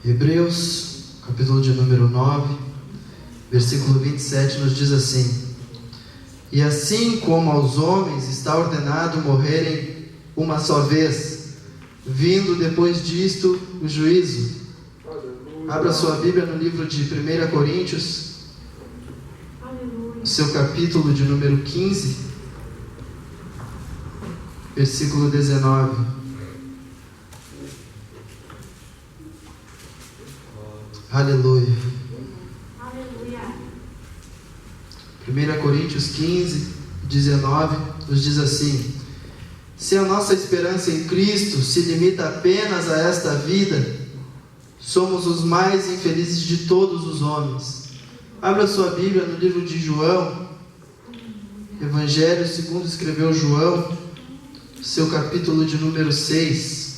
Hebreus, capítulo de número 9, versículo 27, nos diz assim: E assim como aos homens está ordenado morrerem uma só vez, vindo depois disto o juízo. Abra sua Bíblia no livro de 1 Coríntios, seu capítulo de número 15, versículo 19. Aleluia. 1 Coríntios 15, 19 nos diz assim: Se a nossa esperança em Cristo se limita apenas a esta vida, somos os mais infelizes de todos os homens. Abra sua Bíblia no livro de João, Evangelho segundo escreveu João, seu capítulo de número 6.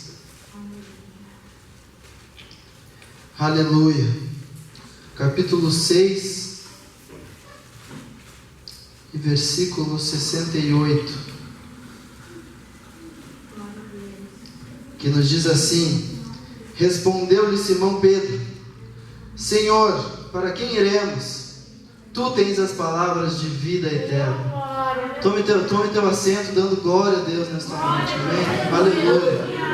Aleluia. Capítulo 6 e versículo 68, que nos diz assim: Respondeu-lhe Simão Pedro: Senhor, para quem iremos? Tu tens as palavras de vida eterna. Tome teu assento, dando glória a Deus nesta noite. Amém? Aleluia.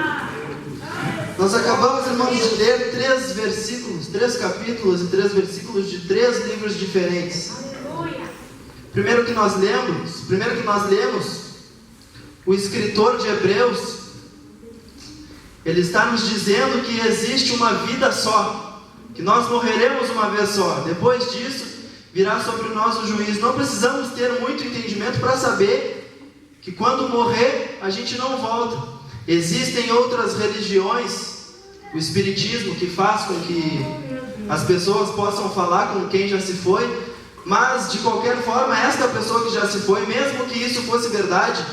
Nós acabamos, irmãos, de ler 3 capítulos e 3 versículos de 3 livros diferentes. Primeiro que nós lemos, o escritor de Hebreus, ele está nos dizendo que existe uma vida só, que nós morreremos uma vez só. Depois disso, virá sobre nós o juízo. Não precisamos ter muito entendimento para saber que quando morrer, a gente não volta. Existem outras religiões, o espiritismo, que faz com que as pessoas possam falar com quem já se foi, mas de qualquer forma, esta pessoa que já se foi, mesmo que isso fosse verdade,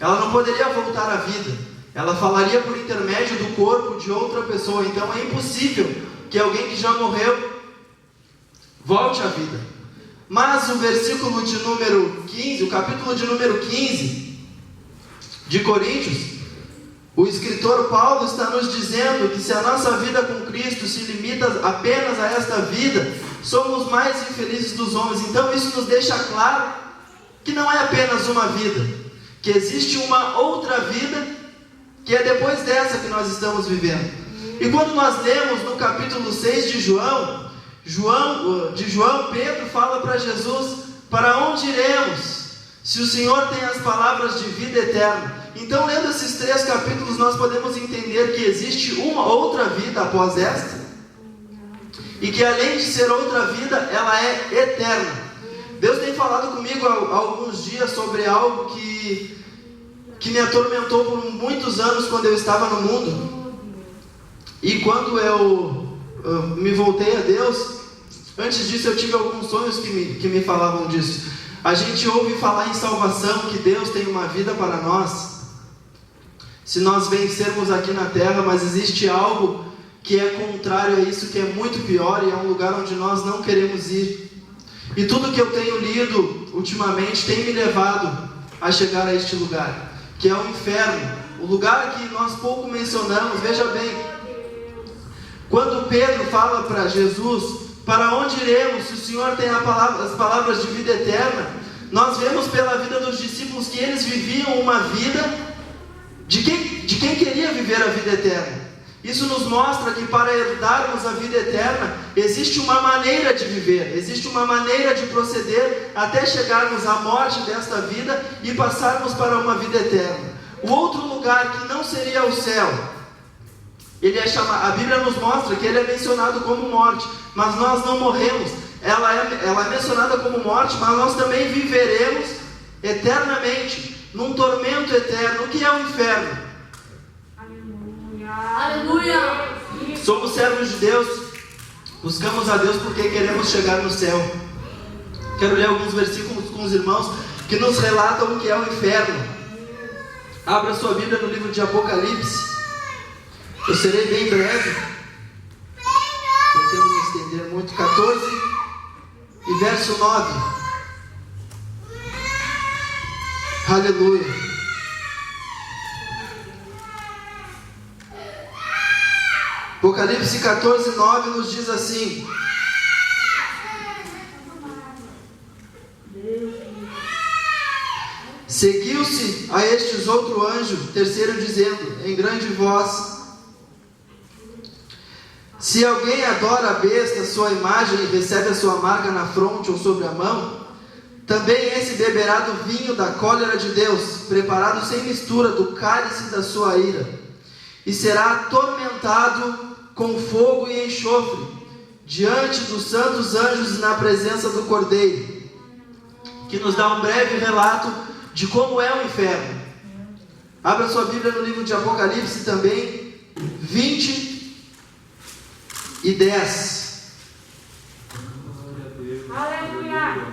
ela não poderia voltar à vida. Ela falaria por intermédio do corpo de outra pessoa. Então é impossível que alguém que já morreu volte à vida. Mas o versículo de número 15, o capítulo de número 15 de Coríntios, o escritor Paulo está nos dizendo que se a nossa vida com Cristo se limita apenas a esta vida, somos mais infelizes dos homens. Então isso nos deixa claro que não é apenas uma vida, que existe uma outra vida que é depois dessa que nós estamos vivendo. E quando nós lemos no capítulo 6 de João, Pedro fala para Jesus: para onde iremos, se o Senhor tem as palavras de vida eterna? Então, lendo esses 3 capítulos, nós podemos entender que existe uma outra vida após esta, e que além de ser outra vida, ela é eterna. Deus tem falado comigo há alguns dias sobre algo que me atormentou por muitos anos quando eu estava no mundo. E quando eu me voltei a Deus, antes disso eu tive alguns sonhos que me falavam disso. A gente ouve falar em salvação, que Deus tem uma vida para nós, se nós vencermos aqui na terra, mas existe algo que é contrário a isso, que é muito pior, e é um lugar onde nós não queremos ir. E tudo que eu tenho lido ultimamente tem me levado a chegar a este lugar, que é o inferno, o lugar que nós pouco mencionamos. Veja bem, quando Pedro fala para Jesus: para onde iremos, se o Senhor tem as palavras de vida eterna? Nós vemos pela vida dos discípulos que eles viviam uma vida de quem queria viver a vida eterna. Isso nos mostra que para herdarmos a vida eterna, existe uma maneira de viver, existe uma maneira de proceder até chegarmos à morte desta vida e passarmos para uma vida eterna. O outro lugar, que não seria o céu, ele é chamado, a Bíblia nos mostra que ele é mencionado como morte, mas nós não morremos. Ela é mencionada como morte, mas nós também viveremos eternamente, num tormento eterno. O que é o inferno? Aleluia! Somos servos de Deus, buscamos a Deus porque queremos chegar no céu. Quero ler alguns versículos com os irmãos que nos relatam o que é o inferno. Abra sua Bíblia no livro de Apocalipse. Eu serei bem breve, pretendo me estender muito. 14 e verso 9. Aleluia. Apocalipse 14:9 nos diz assim: seguiu-se a estes outro anjo, terceiro, dizendo em grande voz: se alguém adora a besta, sua imagem, e recebe a sua marca na fronte ou sobre a mão, também esse beberá do vinho da cólera de Deus, preparado sem mistura do cálice da sua ira, e será atormentado com fogo e enxofre, diante dos santos anjos e na presença do Cordeiro, que nos dá um breve relato de como é o inferno. Abra sua Bíblia no livro de Apocalipse também, 20:10. Aleluia!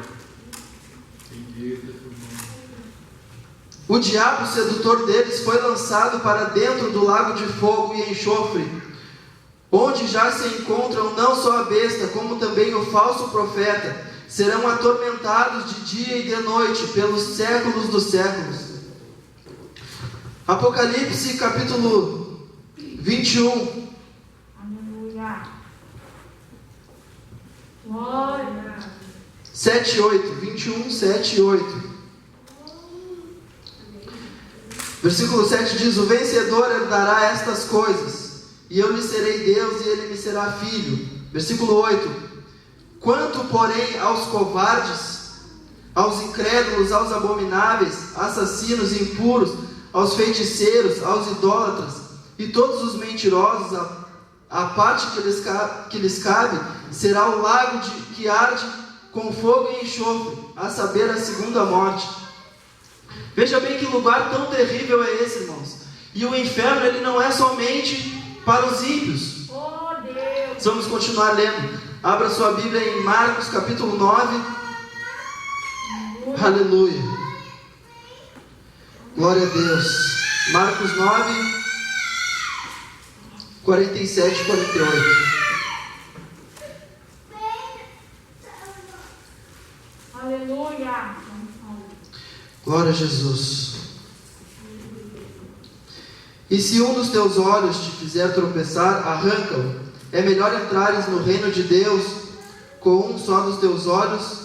O diabo sedutor deles foi lançado para dentro do lago de fogo e enxofre, onde já se encontram não só a besta, como também o falso profeta. Serão atormentados de dia e de noite pelos séculos dos séculos. Apocalipse capítulo 21. Aleluia! Glória! 7 e 8. 21, 7 e 8. Versículo 7 diz: o vencedor herdará estas coisas, e eu lhe serei Deus, e ele me será filho. Versículo 8: quanto, porém, aos covardes, aos incrédulos, aos abomináveis, assassinos, impuros, aos feiticeiros, aos idólatras e todos os mentirosos, a parte que lhes cabe será o lago que arde com fogo e enxofre, a saber, a segunda morte. Veja bem que lugar tão terrível é esse, irmãos. E o inferno, ele não é somente para os ímpios. Oh, Deus! Vamos continuar lendo. Abra sua Bíblia em Marcos capítulo 9. Aleluia. Glória a Deus. Marcos 9, 47 e 48. Aleluia! Glória a Jesus. E se um dos teus olhos te fizer tropeçar, arranca-o. É melhor entrares no reino de Deus com um só dos teus olhos,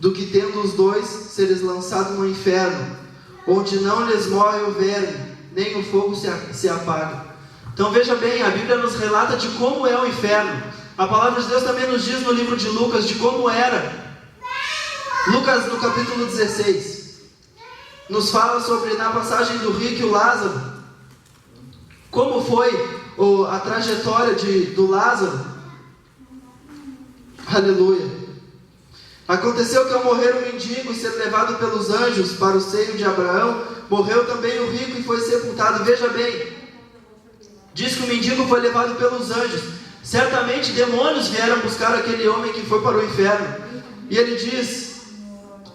do que tendo os dois, seres lançado no inferno, onde não lhes morre o verme, nem o fogo se apaga. Então veja bem, a Bíblia nos relata de como é o inferno. A palavra de Deus também nos diz no livro de Lucas de como era. Lucas, no capítulo 16, nos fala sobre, na passagem do rico e o Lázaro, como foi a trajetória do Lázaro. Aleluia. Aconteceu que ao morrer o mendigo e ser levado pelos anjos para o seio de Abraão, morreu também o rico e foi sepultado. Veja bem, diz que o mendigo foi levado pelos anjos. Certamente demônios vieram buscar aquele homem que foi para o inferno. E ele diz,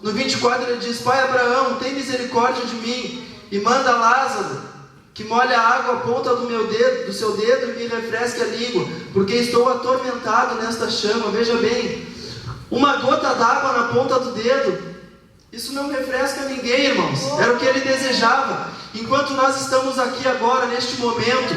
no 24 ele diz: pai Abraão, tem misericórdia de mim e manda Lázaro que molhe a água à ponta do seu dedo e me refresque a língua, porque estou atormentado nesta chama. Veja bem, uma gota d'água na ponta do dedo, isso não refresca ninguém, irmãos. Era o que ele desejava. Enquanto nós estamos aqui agora, neste momento,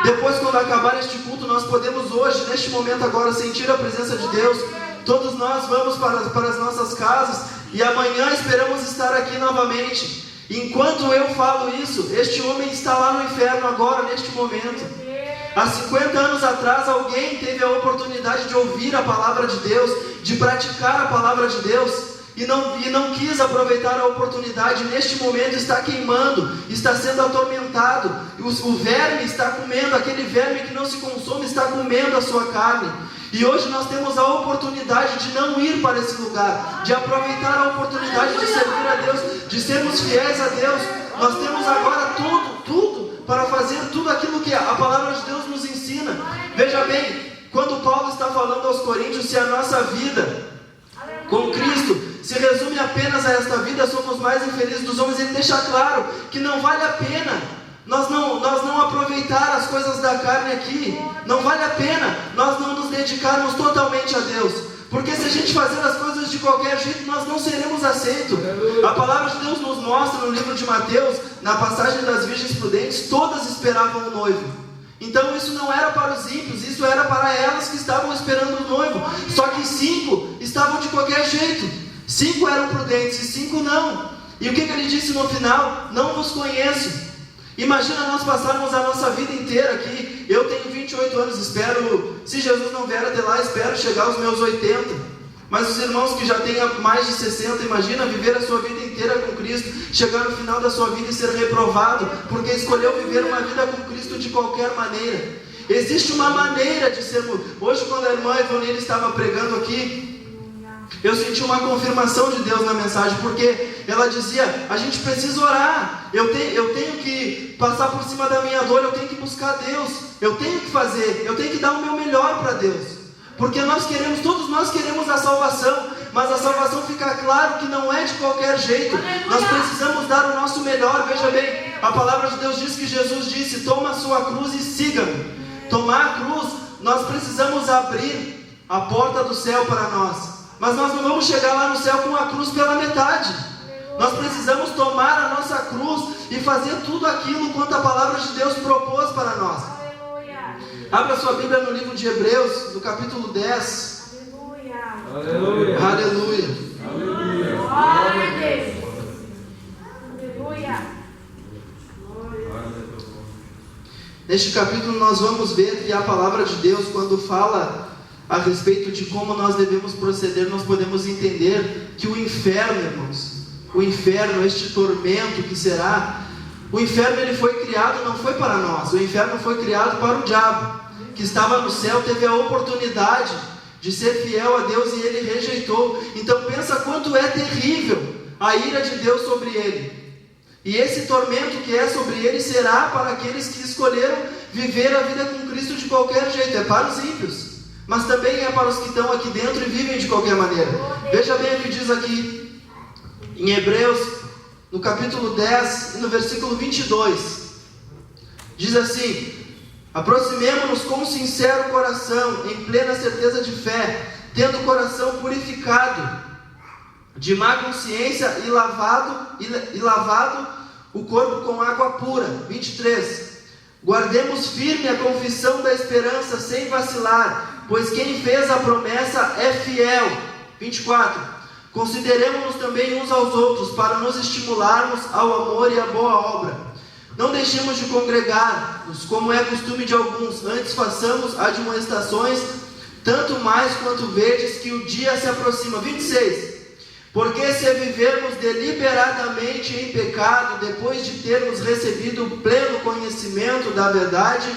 depois quando acabar este culto, nós podemos hoje, neste momento agora, sentir a presença de Deus. Todos nós vamos para as nossas casas e amanhã esperamos estar aqui novamente. Enquanto eu falo isso, este homem está lá no inferno agora, neste momento. Há 50 anos atrás, alguém teve a oportunidade de ouvir a palavra de Deus, de praticar a palavra de Deus, e não quis aproveitar a oportunidade. Neste momento está queimando, está sendo atormentado, o verme está comendo, aquele verme que não se consome está comendo a sua carne. E hoje nós temos a oportunidade de não ir para esse lugar, de aproveitar a oportunidade de servir a Deus, de sermos fiéis a Deus. Nós temos agora tudo para fazer tudo aquilo que a palavra de Deus nos ensina. Veja bem, quando Paulo está falando aos Coríntios, se a nossa vida com Cristo se resume apenas a esta vida, somos mais infelizes dos homens, ele deixa claro que não vale a pena nós não aproveitar as coisas da carne aqui. Não vale a pena nós não nos dedicarmos totalmente a Deus, porque se a gente fazer as coisas de qualquer jeito, nós não seremos aceitos. A palavra de Deus nos mostra no livro de Mateus, na passagem das virgens prudentes, todas esperavam o noivo. Então isso não era para os ímpios, isso era para elas que estavam esperando o noivo. Só que 5 estavam de qualquer jeito. 5 eram prudentes e 5 não. E o que ele disse no final? Não vos conheço. Imagina nós passarmos a nossa vida inteira aqui. Eu tenho 28 anos, espero, se Jesus não vier até lá, espero chegar aos meus 80. Mas os irmãos que já têm mais de 60, imagina viver a sua vida inteira com Cristo, chegar no final da sua vida e ser reprovado, porque escolheu viver uma vida com Cristo de qualquer maneira. Existe uma maneira de ser. Hoje, quando a irmã Ivonine estava pregando aqui, eu senti uma confirmação de Deus na mensagem, porque ela dizia, a gente precisa orar, eu tenho que passar por cima da minha dor, eu tenho que buscar Deus, eu tenho que fazer, eu tenho que dar o meu melhor para Deus. Porque todos nós queremos a salvação, mas a salvação fica claro que não é de qualquer jeito. Nós precisamos dar o nosso melhor. Veja bem, a palavra de Deus diz que Jesus disse, toma a sua cruz e siga-me. Tomar a cruz, nós precisamos abrir a porta do céu para nós. Mas nós não vamos chegar lá no céu com a cruz pela metade. Nós precisamos tomar a nossa cruz e fazer tudo aquilo quanto a palavra de Deus propôs para nós. Abra sua Bíblia no livro de Hebreus, no capítulo 10. Aleluia. Aleluia. Aleluia. Glória a Deus. Aleluia. Neste capítulo nós vamos ver que a palavra de Deus, quando fala a respeito de como nós devemos proceder, nós podemos entender que o inferno, irmãos, o inferno, este tormento que será, o inferno ele foi criado, não foi para nós, o inferno foi criado para o diabo, que estava no céu, teve a oportunidade de ser fiel a Deus e ele rejeitou. Então pensa quanto é terrível a ira de Deus sobre ele. E esse tormento que é sobre ele será para aqueles que escolheram viver a vida com Cristo de qualquer jeito. É para os ímpios, mas também é para os que estão aqui dentro e vivem de qualquer maneira. Veja bem o que diz aqui em Hebreus, no capítulo 10 e no versículo 22. Diz assim: aproximemo-nos com sincero coração, em plena certeza de fé, tendo o coração purificado de má consciência e lavado o corpo com água pura. 23. Guardemos firme a confissão da esperança sem vacilar, pois quem fez a promessa é fiel. 24. Consideremos-nos também uns aos outros, para nos estimularmos ao amor e à boa obra. Não deixemos de congregar-nos, como é costume de alguns, antes façamos admoestações, tanto mais quanto vedes que o dia se aproxima. 26. Porque se vivermos deliberadamente em pecado, depois de termos recebido o pleno conhecimento da verdade,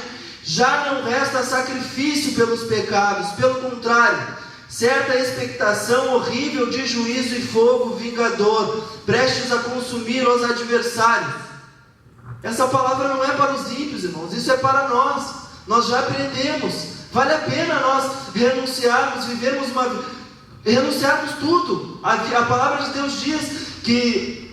já não resta sacrifício pelos pecados, pelo contrário, certa expectação horrível de juízo e fogo vingador, prestes a consumir os adversários. Essa palavra não é para os ímpios, irmãos, isso é para nós. Nós já aprendemos. Vale a pena nós renunciarmos, renunciarmos tudo. A palavra de Deus diz que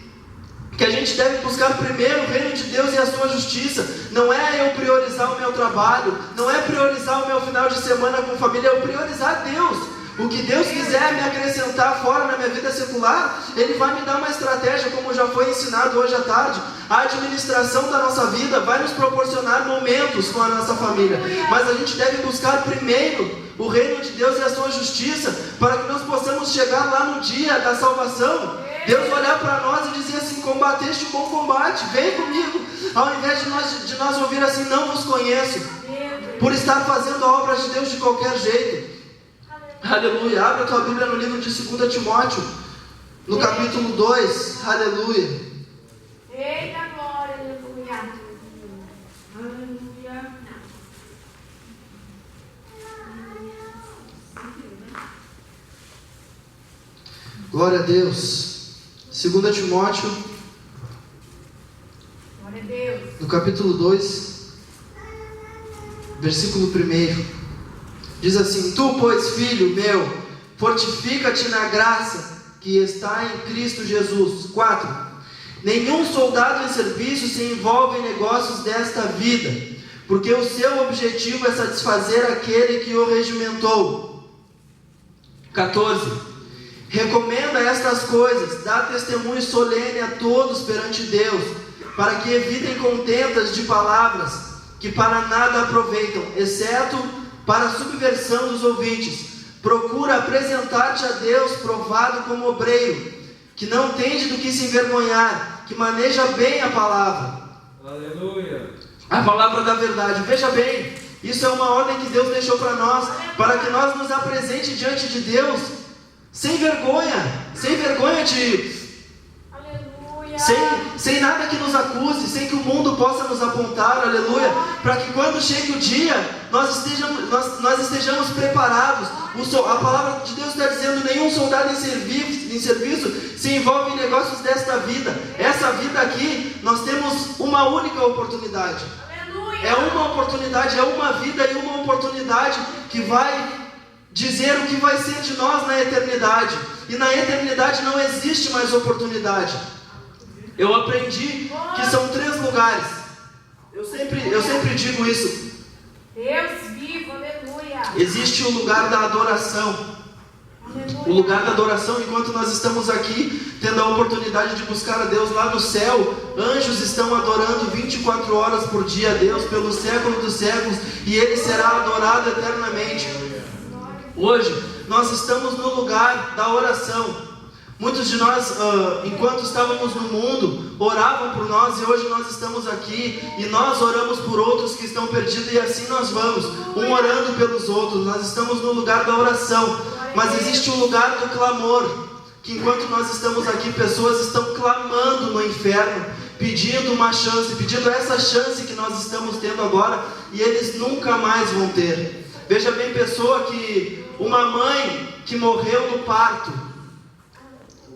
a gente deve buscar primeiro o reino de Deus e a sua justiça. Não é eu priorizar o meu trabalho, não é priorizar o meu final de semana com família, é eu priorizar Deus. O que Deus quiser me acrescentar fora na minha vida secular, Ele vai me dar uma estratégia, como já foi ensinado hoje à tarde. A administração da nossa vida vai nos proporcionar momentos com a nossa família, mas a gente deve buscar primeiro o reino de Deus e a sua justiça, para que nós possamos chegar lá no dia da salvação, Deus olhar para nós e dizer assim: combateste o bom combate, vem comigo, ao invés de nós ouvir assim: não vos conheço, por estar fazendo a obra de Deus de qualquer jeito. Aleluia. Abre a tua Bíblia no livro de 2 Timóteo, no capítulo 2. Aleluia. Eita glória, aleluia. Aleluia. Glória a Deus. 2 Timóteo, Glória a Deus. no capítulo 2, versículo 1. Diz assim: tu, pois, filho meu, fortifica-te na graça que está em Cristo Jesus. 4. Nenhum soldado em serviço se envolve em negócios desta vida, porque o seu objetivo é satisfazer aquele que o regimentou. 14. Recomenda estas coisas, dá testemunho solene a todos perante Deus, para que evitem contendas de palavras, que para nada aproveitam, exceto para a subversão dos ouvintes. Procura apresentar-te a Deus provado como obreiro, que não tende do que se envergonhar, que maneja bem a palavra. Aleluia. A palavra da verdade. Veja bem, isso é uma ordem que Deus deixou para nós, para que nós nos apresente diante de Deus sem vergonha de... Sem nada que nos acuse, sem que o mundo possa nos apontar, aleluia, para que quando chegue o dia, nós estejamos preparados. A palavra de Deus está dizendo: nenhum soldado em serviço se envolve em negócios desta vida. Essa vida aqui, nós temos uma única oportunidade. É uma oportunidade, é uma vida e uma oportunidade que vai dizer o que vai ser de nós na eternidade. E na eternidade não existe mais oportunidade. Eu aprendi que são 3 lugares. Eu sempre digo isso. Deus vivo, aleluia. Existe o lugar da adoração. Aleluia. O lugar da adoração, enquanto nós estamos aqui, tendo a oportunidade de buscar a Deus lá no céu, anjos estão adorando 24 horas por dia a Deus, pelo século dos séculos, e Ele será adorado eternamente. Hoje, nós estamos no lugar da oração. Muitos de nós, enquanto estávamos no mundo, oravam por nós, e hoje nós estamos aqui e nós oramos por outros que estão perdidos, e assim nós vamos, um orando pelos outros. Nós estamos no lugar da oração, mas existe o lugar do clamor, que enquanto nós estamos aqui, pessoas estão clamando no inferno, pedindo uma chance, pedindo essa chance que nós estamos tendo agora, e eles nunca mais vão ter. Veja bem, uma mãe que morreu no parto,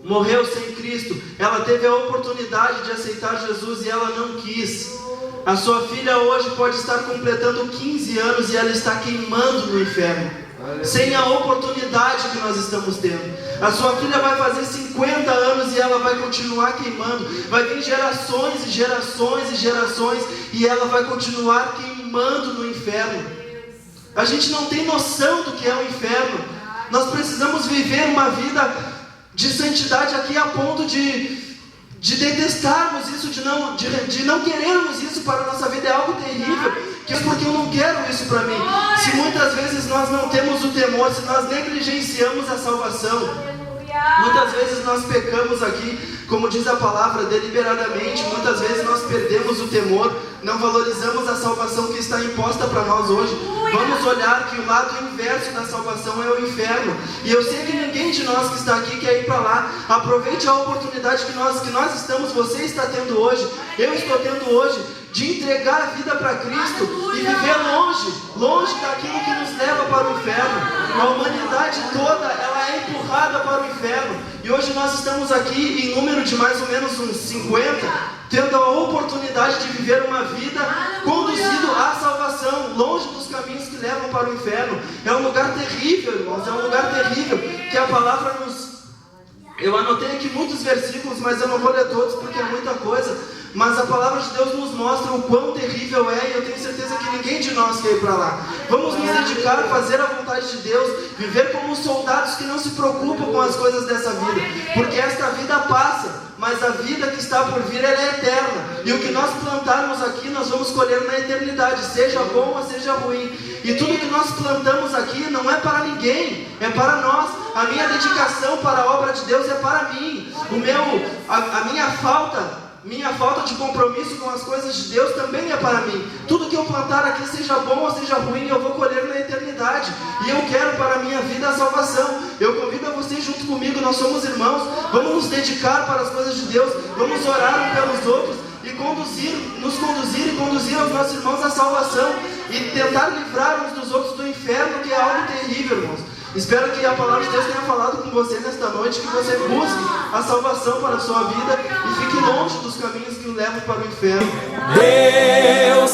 morreu sem Cristo, ela teve a oportunidade de aceitar Jesus e ela não quis. A sua filha hoje pode estar completando 15 anos e ela está queimando no inferno, sem a oportunidade que nós estamos tendo. A sua filha vai fazer 50 anos e ela vai continuar queimando. Vai vir gerações e gerações e gerações e ela vai continuar queimando no inferno. A gente não tem noção do que é o inferno. Nós precisamos viver uma vida de santidade aqui a ponto de detestarmos isso, de não querermos isso para a nossa vida. É algo terrível, porque eu não quero isso para mim. Se muitas vezes nós não temos o temor, se nós negligenciamos a salvação, muitas vezes nós pecamos aqui, como diz a palavra, deliberadamente. Muitas vezes nós perdemos o temor, não valorizamos a salvação que está imposta para nós hoje. Vamos olhar que o lado inverso da salvação é o inferno. E eu sei que ninguém de nós que está aqui quer ir para lá. Aproveite a oportunidade que nós estamos, você está tendo hoje, eu estou tendo hoje, de entregar a vida para Cristo e viver longe daquilo que nos leva para o inferno. A humanidade toda, ela é empurrada para o inferno. E hoje nós estamos aqui em número de mais ou menos uns 50, tendo a oportunidade de viver uma vida conduzido à salvação, longe dos caminhos que levam para o inferno. É um lugar terrível, irmãos, é um lugar terrível, que a palavra nos... Eu anotei aqui muitos versículos, mas eu não vou ler todos porque é muita coisa. Mas a palavra de Deus nos mostra o quão terrível é, e eu tenho certeza que ninguém de nós quer ir para lá. Vamos nos dedicar a fazer a vontade de Deus, viver como soldados que não se preocupam com as coisas dessa vida, porque esta vida passa, mas a vida que está por vir, ela é eterna. E o que nós plantarmos aqui, nós vamos colher na eternidade, seja bom ou seja ruim. E tudo que nós plantamos aqui não é para ninguém, é para nós. A minha dedicação para a obra de Deus é para mim. Minha falta de compromisso com as coisas de Deus também é para mim. Tudo que eu plantar aqui, seja bom ou seja ruim, eu vou colher na eternidade. E eu quero para a minha vida a salvação. Eu convido a vocês junto comigo, nós somos irmãos. Vamos nos dedicar para as coisas de Deus. Vamos orar uns pelos outros e nos conduzir e conduzir aos nossos irmãos à salvação. E tentar livrar uns dos outros do inferno, que é algo terrível, irmãos. Espero que a palavra de Deus tenha falado com você nesta noite, que você busque a salvação para a sua vida e fique longe dos caminhos que o levam para o inferno. Deus